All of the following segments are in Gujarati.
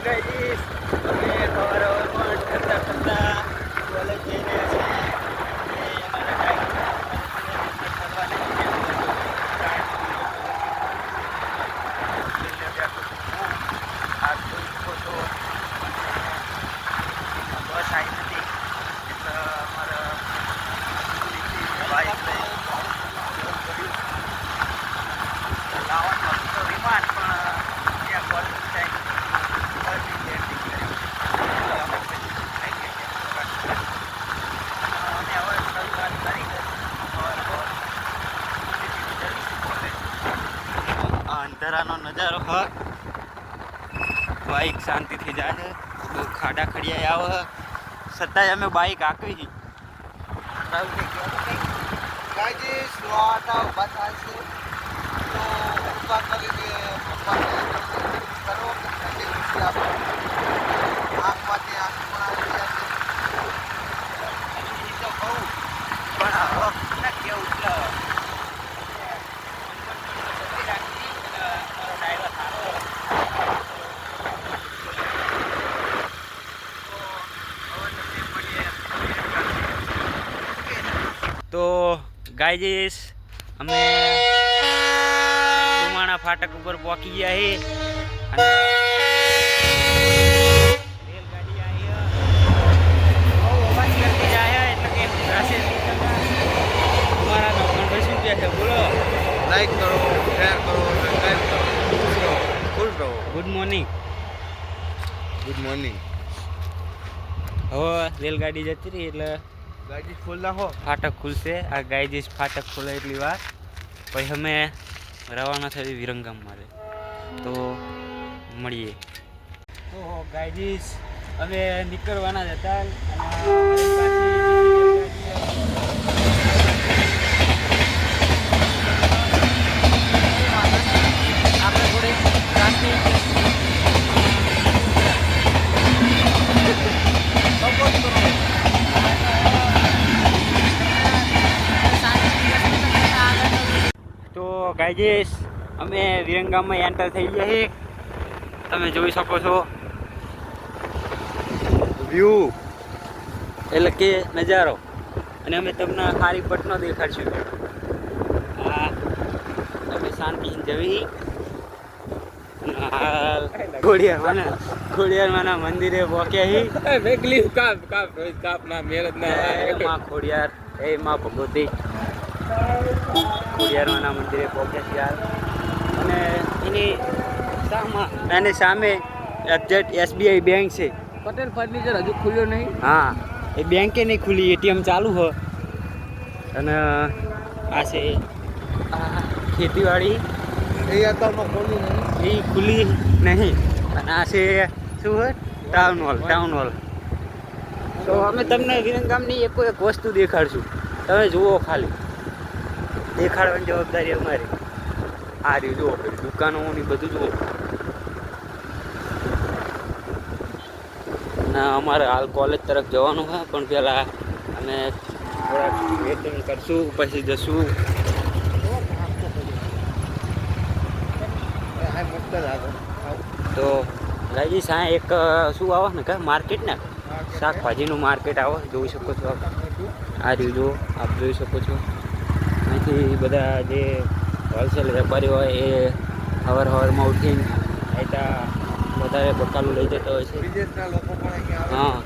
ગાઈસ અમે સવારમાં કરતા કોલેજ જઈ રહ્યા છીએ અને અમારા બસ આવી નથી એટલે અમારા બાઇક લાવવાનું તો વિમાન પણ ત્યાં કોલેજ ટાઈમ અંધારાનો નજારો હ બાઇક શાંતિથી જાય છે બહુ ખાડા ખડિયા આવે છતાંય અમે બાઇક આંકવી ગાઈસ લોટા ઉભા થાય છે તો ઉભા કરીને પપ્પાને કરો કે ઠંડી ખુશી આપો આંખમાંથી આંખ પણ આવી ગયા છે તો બહુ પણ હવે ના કેવું તો ગાઈસ અમે સુમાણા ફાટક ઉપર પહોંચી ગયા છે અને રેલગાડી આવી બહુ અવાજ કરતી જાય એટલે કે રાશે અમારા નોકર શું કહે છે બોલો લાઈક કરો શેર કરો સબસ્ક્રાઇબ કરો ખુશ રહો ગુડ મોર્નિંગ હવે રેલગાડી જતી રહી એટલે ગાડી ખોલ નાખો ફાટક ખુલશે આ ગાઈજીસ ફાટક ખોલે એટલી વાર પછી અમે રવાના થઈ વિરંગામ મારે તો મળીએ ઓહો ગાઈજીસ અમે નીકળવાના જ હતા અને આપણે થોડી શાંતિ તો ગાઈજીસ અમે વિરંગામમાં એન્ટર થઈ ગયા છીએ તમે જોઈ શકો છો વ્યૂ એટલે કે નજારો અને અમે તમને ખારી પટનો દેખાડશું આ અમે શાંતિથી જવી ખોડિયારમાંના મંદિરે પહોંચ્યા છીએ માં ખોડિયાર એ માં ભગવતી ખોડિયારમાંના મંદિરે પહોંચ્યા છીએ અને એની સામે એક્ઝેક્ટ SBI બેંક છે પટેલ ફર્નિચર હજુ ખુલ્યો નહીં હા એ બેંકે નહીં ખુલી ATM ચાલુ હોય અને આ છે આ ખેતીવાડી એ અત્યારમાં ખોલ્યું નહીં એ ખુલી નહીં અને આ છે શું હોય ટાઉન હોલ તો અમે તમને વિરંગામની એક વસ્તુ દેખાડશું તમે જુઓ ખાલી દેખાડવાની જવાબદારી અમારી આ રહ્યું જુઓ દુકાનોની બધું જુઓ ના અમારે હાલ કોલેજ તરફ જવાનું હોય પણ પહેલાં અમે થોડાક વેટિંગ કરશું પછી જશું તો ગાઈજીસ આ એક શું આવે ને કે માર્કેટ ને શાકભાજીનું માર્કેટ આવે જોઈ શકો છો આ રહ્યું જો આપ જોઈ શકો છો અહીંથી બધા જે હોલસેલ વેપારી હોય એ સવારમાં ઉઠીને અહીંયા વધારે બકાલું લઈ જતા હોય છે વિદેશના લોકો પણ અહીંયા હા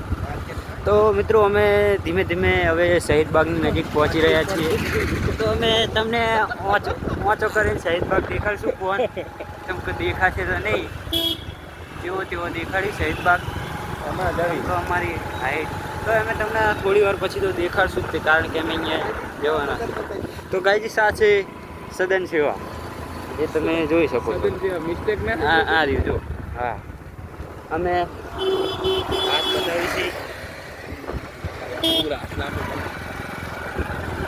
તો મિત્રો અમે ધીમે ધીમે હવે શહીદબાગની નજીક પહોંચી રહ્યા છીએ તો અમે તમને ઓછો કરીને શહીદબાગ દેખાડશું ફોન કેમ કે દેખાશે તો નહીં જેવો તેવો દેખાડી શહીદબાગ તો અમારી હાઈટ તો અમે તમને થોડી વાર પછી તો દેખાડશું જ તે કારણ કે અમે અહીંયા જવાના તો ગાઈજી સાથે સદન સેવા એ તમે જોઈ શકો છો મિસ્ટેક ના હા આ રહ્યું જો હા અમે હાથ બતાવી છીએ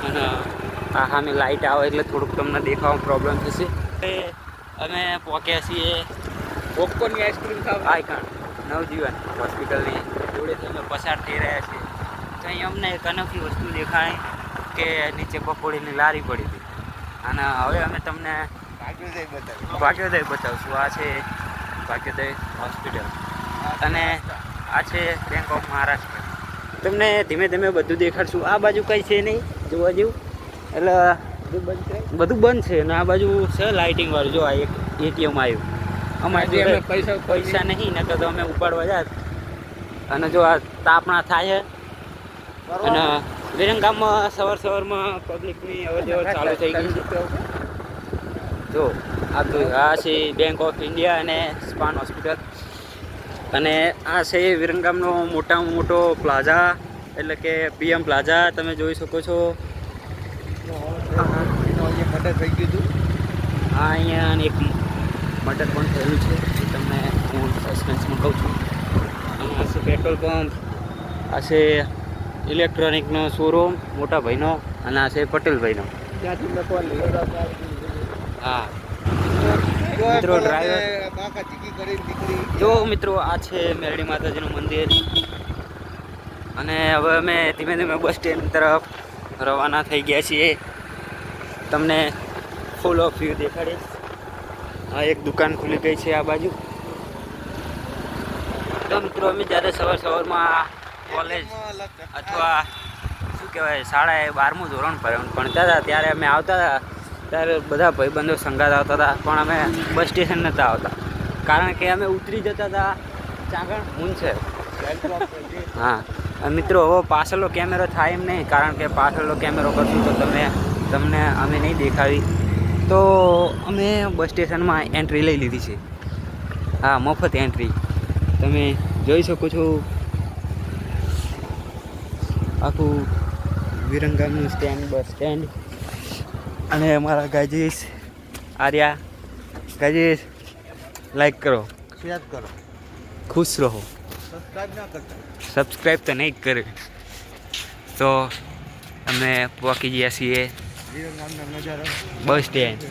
અને આ સામે લાઇટ આવે એટલે થોડુંક તમને દેખાવામાં પ્રોબ્લેમ થશે અમે પહોંચ્યા છીએ પોપકોર્નની આઈસ્ક્રીમ ખાવા આઈકણ નવજીવન હોસ્પિટલની જોડેથી અમે પસાર થઈ રહ્યા છીએ તો અહીં અમને એક અનોખી વસ્તુ દેખાણી કે નીચે પકોડીની લારી પડી હતી અને હવે અમે તમને ભાગ્યોદય બતાવશું આ છે ભાગ્યોદય હોસ્પિટલ અને આ છે બેંક ઓફ મહારાષ્ટ્ર. તમને ધીમે ધીમે બધું દેખાડશું. આ બાજુ કંઈ છે નહીં જોવા જેવું, એટલે બધું બંધ છે. અને આ બાજુ છે લાઇટિંગ વાળું. જો આ એક એટીએમ આવ્યું. અમારે પૈસા નહીં નકર તો અમે ઉપાડવા જાત. અને જો આ તાપણા થાય છે. અને વિરંગામમાં સવારમાં પબ્લિકની અવર જવર ચાલુ થઈ ગઈ છે. જો આ છે બેંક ઓફ ઇન્ડિયા અને સ્પાન હોસ્પિટલ. અને આ છે વિરંગામનો મોટામાં મોટો પ્લાઝા, એટલે કે પીએમ પ્લાઝા. તમે જોઈ શકો છો. મર્ડર થઈ ગયું હતું. હા, અહીંયા એક મર્ડર પણ થયેલું છે, એ તમને હું સસ્પેન્સમાં કહું છું. અને આ છે પેટ્રોલ પંપ, આ છે ઇલેક્ટ્રોનિકનો શોરૂમ મોટા ભાઈનો, અને આ છે પટેલભાઈનો. હા મિત્રો, ડ્રાઈવર જો મિત્રો આ છે મેરડી માતાજીનું મંદિર. અને હવે અમે ધીમે ધીમે બસ સ્ટેન્ડ તરફ રવાના થઈ ગયા છીએ. તમને ફૂલ ઓફ વ્યૂ દેખાડીશ. આ એક દુકાન ખુલી ગઈ છે આ બાજુ. તો મિત્રો અમે જ્યારે સવારમાં કોલેજ અથવા શું કહેવાય શાળાએ 12મું ધોરણ ભણતા હતા ત્યારે અમે આવતા હતા, ત્યારે બધા ભાઈબંધો સંગાત આવતા હતા. પણ અમે બસ સ્ટેશન નહોતા આવતા, કારણ કે અમે ઉતરી જતા હતા ચાંગણ મુનસર. હા મિત્રો, હવે પાછળનો કેમેરો થાય એમ નહીં, કારણ કે પાછળનો કેમેરો કરશું તો તમને અમે નહીં દેખાડી. તો અમે બસ સ્ટેશનમાં એન્ટ્રી લઈ લીધી છે. હા, મફત એન્ટ્રી. તમે જોઈ શકો છો આખું વિરંગામનું સ્ટેન્ડ, બસ સ્ટેન્ડ. અને અમારા ગાજીસ આર્યા. ગાજીસ લાઈક કરો, શેર કરો, ખુશ રહો. સબસ્ક્રાઇબ ના કરતા. સબસ્ક્રાઈબ તો નહીં કરે. તો અમે પહોંચી ગયા છીએ વિરંગામના નજારા બસ સ્ટેન્ડ.